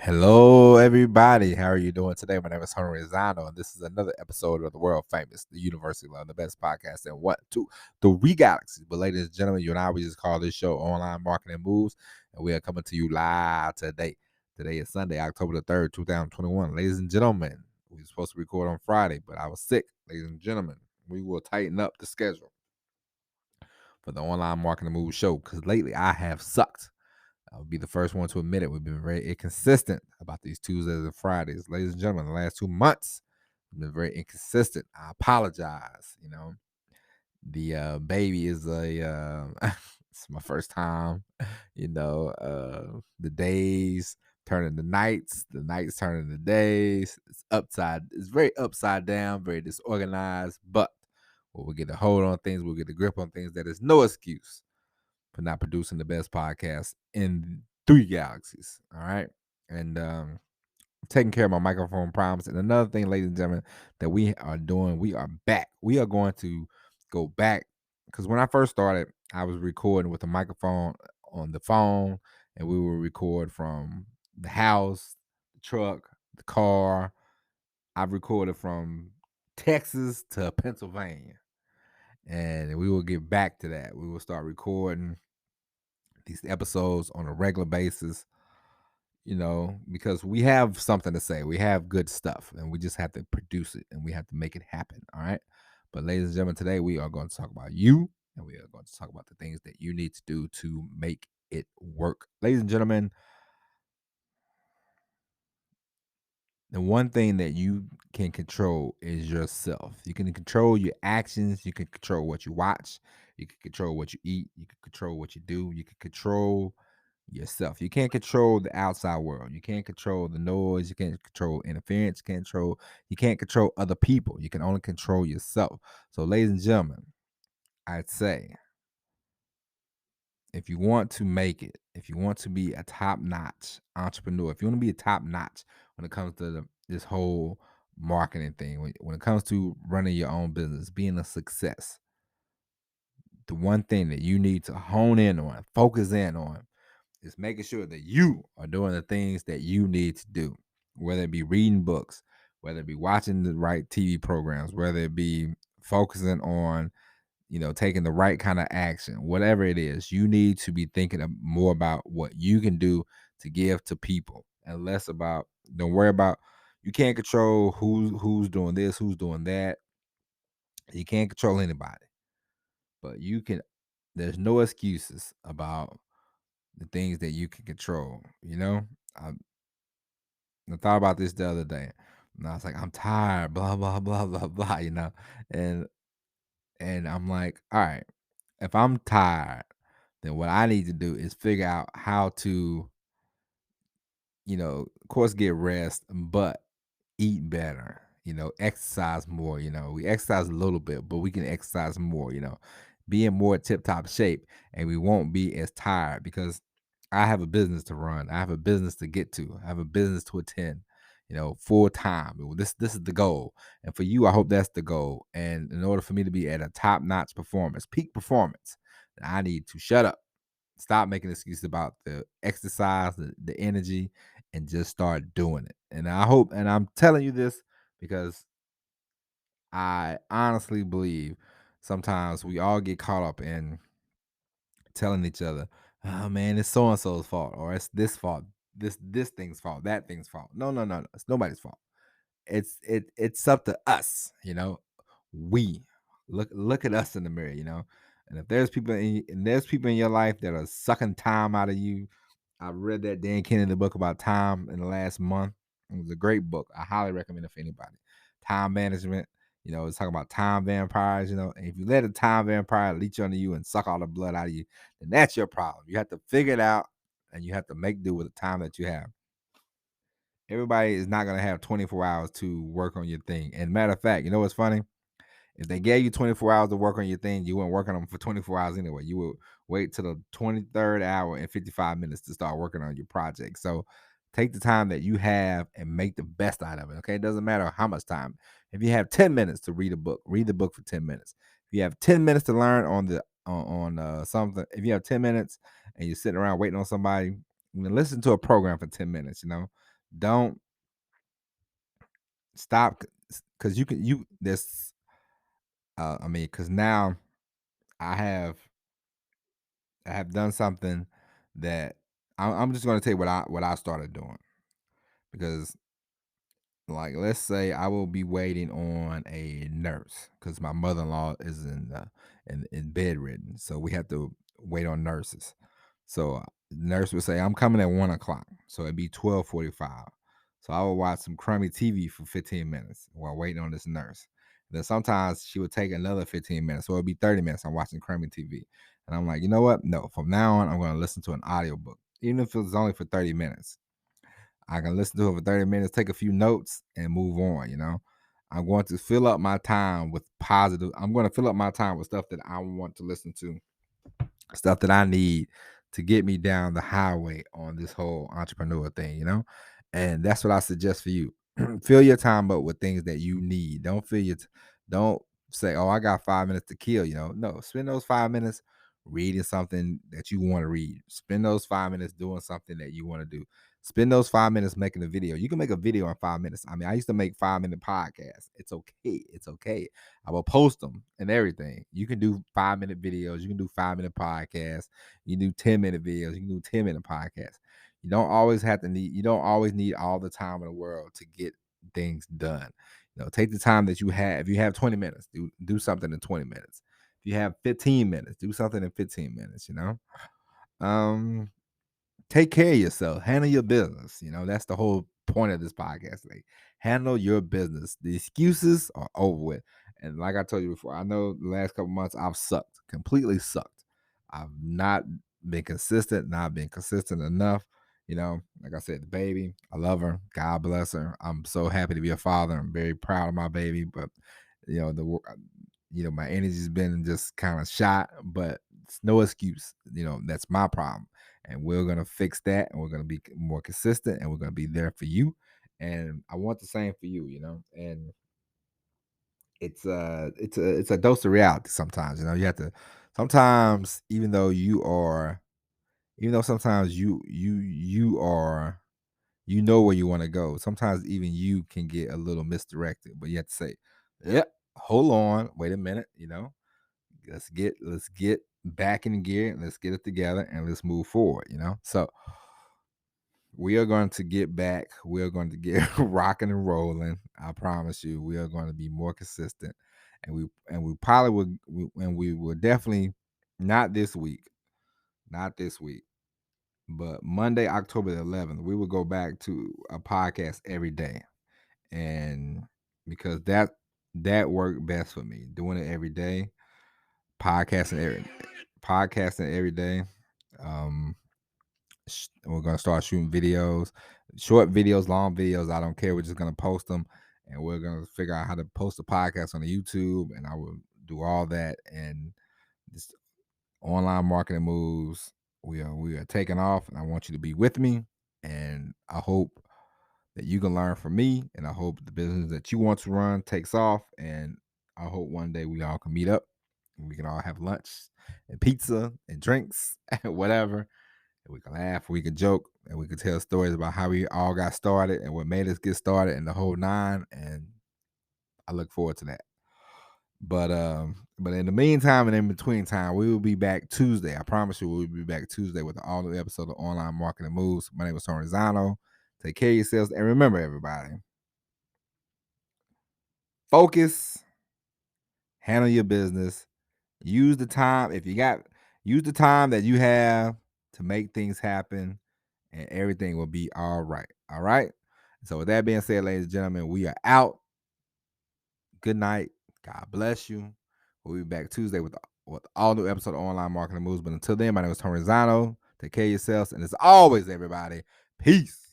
Hello, everybody. How are you doing today? My name is Henry Zano, and this is another episode of the world famous, the University Love, the best podcast in what, two, three galaxies. But, ladies and gentlemen, you and I, we just call this show Online Marketing Moves, and we are coming to you live today. Today is Sunday, October the 3rd, 2021. Ladies and gentlemen, we were supposed to record on Friday, but I was sick. Ladies and gentlemen, we will tighten up the schedule for the Online Marketing Moves show because lately I have sucked. I'll be the first one to admit it. We've been very inconsistent about these Tuesdays and Fridays. Ladies and gentlemen, the last 2 months have been very inconsistent. I apologize. The baby is it's my first time. The days turning to nights, the nights turning to days. It's very upside down, very disorganized, but we'll get a hold on things, we'll get a grip on things. That is no excuse for not producing the best podcast in three galaxies. All right. And taking care of my microphone problems. And another thing, ladies and gentlemen, that we are doing, we are back. We are going to go back because when I first started, I was recording with a microphone on the phone, and we would record from the house, the truck, the car. I've recorded from Texas to Pennsylvania. And we will get back to that. We will start recording these episodes on a regular basis, because we have something to say. We have good stuff, and we just have to produce it, and we have to make it happen. All right. But, ladies and gentlemen, today we are going to talk about you, and we are going to talk about the things that you need to do to make it work. Ladies and gentlemen, the one thing that you can control is yourself. You can control your actions. You can control what you watch. You can control what you eat. You can control what you do. You can control yourself. You can't control the outside world. You can't control the noise. You can't control interference. You can't control other people. You can only control yourself. So, ladies and gentlemen, I'd say if you want to make it, if you want to be a top-notch entrepreneur, if you want to be a top-notch when it comes to this whole marketing thing, when it comes to running your own business, being a success, the one thing that you need to hone in on, focus in on, is making sure that you are doing the things that you need to do, whether it be reading books, whether it be watching the right TV programs, whether it be focusing on, taking the right kind of action, whatever it is. You need to be thinking more about what you can do to give to people, and less about, don't worry about, you can't control who's doing this, who's doing that. You can't control anybody, but you can. There's no excuses about the things that you can control. I, I thought about this the other day, and I was like, I'm tired, blah blah blah blah blah. And I'm like, all right, if I'm tired, then what I need to do is figure out how to, of course, get rest, but eat better. Exercise more. We exercise a little bit, but we can exercise more. Be in more tip top shape, and we won't be as tired because I have a business to run. I have a business to get to. I have a business to attend. Full time. This is the goal, and for you, I hope that's the goal. And in order for me to be at a top notch performance, peak performance, I need to shut up, stop making excuses about the exercise, the energy, and just start doing it. And I hope, and I'm telling you this because I honestly believe sometimes we all get caught up in telling each other, "Oh man, it's so and so's fault, or it's this fault, this thing's fault, that thing's fault." No, no, no, no. It's nobody's fault. It's up to us. We look at us in the mirror. And if there's people in your life that are sucking time out of you. I read that Dan Kennedy book about time in the last month. It was a great book. I highly recommend it for anybody. Time management. It's talking about time vampires. And if you let a time vampire leech onto you and suck all the blood out of you, then that's your problem. You have to figure it out, and you have to make do with the time that you have. Everybody is not gonna have 24 hours to work on your thing. And matter of fact, you know what's funny? If they gave you 24 hours to work on your thing, you wouldn't work on them for 24 hours anyway. You would wait till the 23rd hour and 55 minutes to start working on your project. So take the time that you have and make the best out of it. Okay. It doesn't matter how much time. If you have 10 minutes to read a book, read the book for 10 minutes. If you have 10 minutes to learn on something, if you have 10 minutes and you're sitting around waiting on somebody, listen to a program for 10 minutes, Don't stop because you this. I mean, because now I have I have done something that I'm just going to tell you what I started doing because like let's say I will be waiting on a nurse because my mother-in-law is in bedridden, so we have to wait on nurses. So the nurse would say, "I'm coming at 1 o'clock," so it'd be 12:45. So I would watch some crummy TV for 15 minutes while waiting on this nurse. Then sometimes she would take another 15 minutes, so it'd be 30 minutes. I'm watching crummy TV, and I'm like, you know what? No, from now on, I'm going to listen to an audiobook, even if it's only for 30 minutes. I can listen to it for 30 minutes, take a few notes, and move on, you know. I'm going to fill up my time with positive. I'm going to fill up my time with stuff that I want to listen to, stuff that I need to get me down the highway on this whole entrepreneur thing, you know? And that's what I suggest for you. Fill your time up with things that you need. Don't say, "Oh, I got 5 minutes to kill," you know. No, spend those 5 minutes reading something that you want to read. Spend those 5 minutes doing something that you want to do. Spend those 5 minutes making a video. You can make a video in 5 minutes. I mean, I used to make 5-minute podcasts. It's okay. It's okay. I will post them and everything. You can do 5-minute videos. You can do 5-minute podcasts. You can do 10-minute videos. You can do 10-minute podcasts. You don't always need all the time in the world to get things done. You know, take the time that you have. If you have 20 minutes, do something in 20 minutes. If you have 15 minutes, do something in 15 minutes, you know. Um Take care of yourself. Handle your business. You know, that's the whole point of this podcast today. Handle your business. The excuses are over with. And like I told you before, I know the last couple months I've sucked, completely sucked. I've not been consistent, not been consistent enough. You know, like I said, the baby, I love her. God bless her. I'm so happy to be a father. I'm very proud of my baby, but you know, my energy's been just kind of shot, but it's no excuse. You know, that's my problem, and we're gonna fix that, and we're gonna be more consistent, and we're gonna be there for you. And I want the same for you, you know. And it's a dose of reality sometimes. You know, you have to sometimes, even though sometimes you are you know where you want to go. Sometimes even you can get a little misdirected, but you have to say, "Yep, hold on, wait a minute," you know. Let's get back in gear, and let's get it together, and let's move forward, you know. So we are going to get back. We are going to get rocking and rolling. I promise you, we are going to be more consistent, and we probably and we will definitely not this week, not this week, but Monday, October the 11th, we will go back to a podcast every day, and because that worked best for me, doing it every day, podcasting every podcasting every day. Um, we're gonna start shooting videos, short videos, long videos. I don't care. We're just gonna post them, and we're gonna figure out how to post a podcast on the YouTube, and I will do all that. And this online marketing moves, we are taking off, and I want you to be with me. And I hope that you can learn from me, and I hope the business that you want to run takes off. And I hope one day we all can meet up, and we can all have lunch and pizza and drinks and whatever, and we can laugh, we can joke, and we can tell stories about how we all got started and what made us get started and the whole nine. And I look forward to that. But in the meantime and in between time, we will be back Tuesday. I promise you, we'll be back Tuesday with an all new episode of Online Marketing Moves. My name is Tony Rizano. Take care of yourselves, and remember, everybody, focus, handle your business, use the time. Use the time that you have to make things happen, and everything will be all right. All right. So with that being said, ladies and gentlemen, we are out. Good night. God bless you. We'll be back Tuesday with all new episode of Online Marketing Moves. But until then, my name is Tony Rizano. Take care of yourselves. And as always, everybody, peace.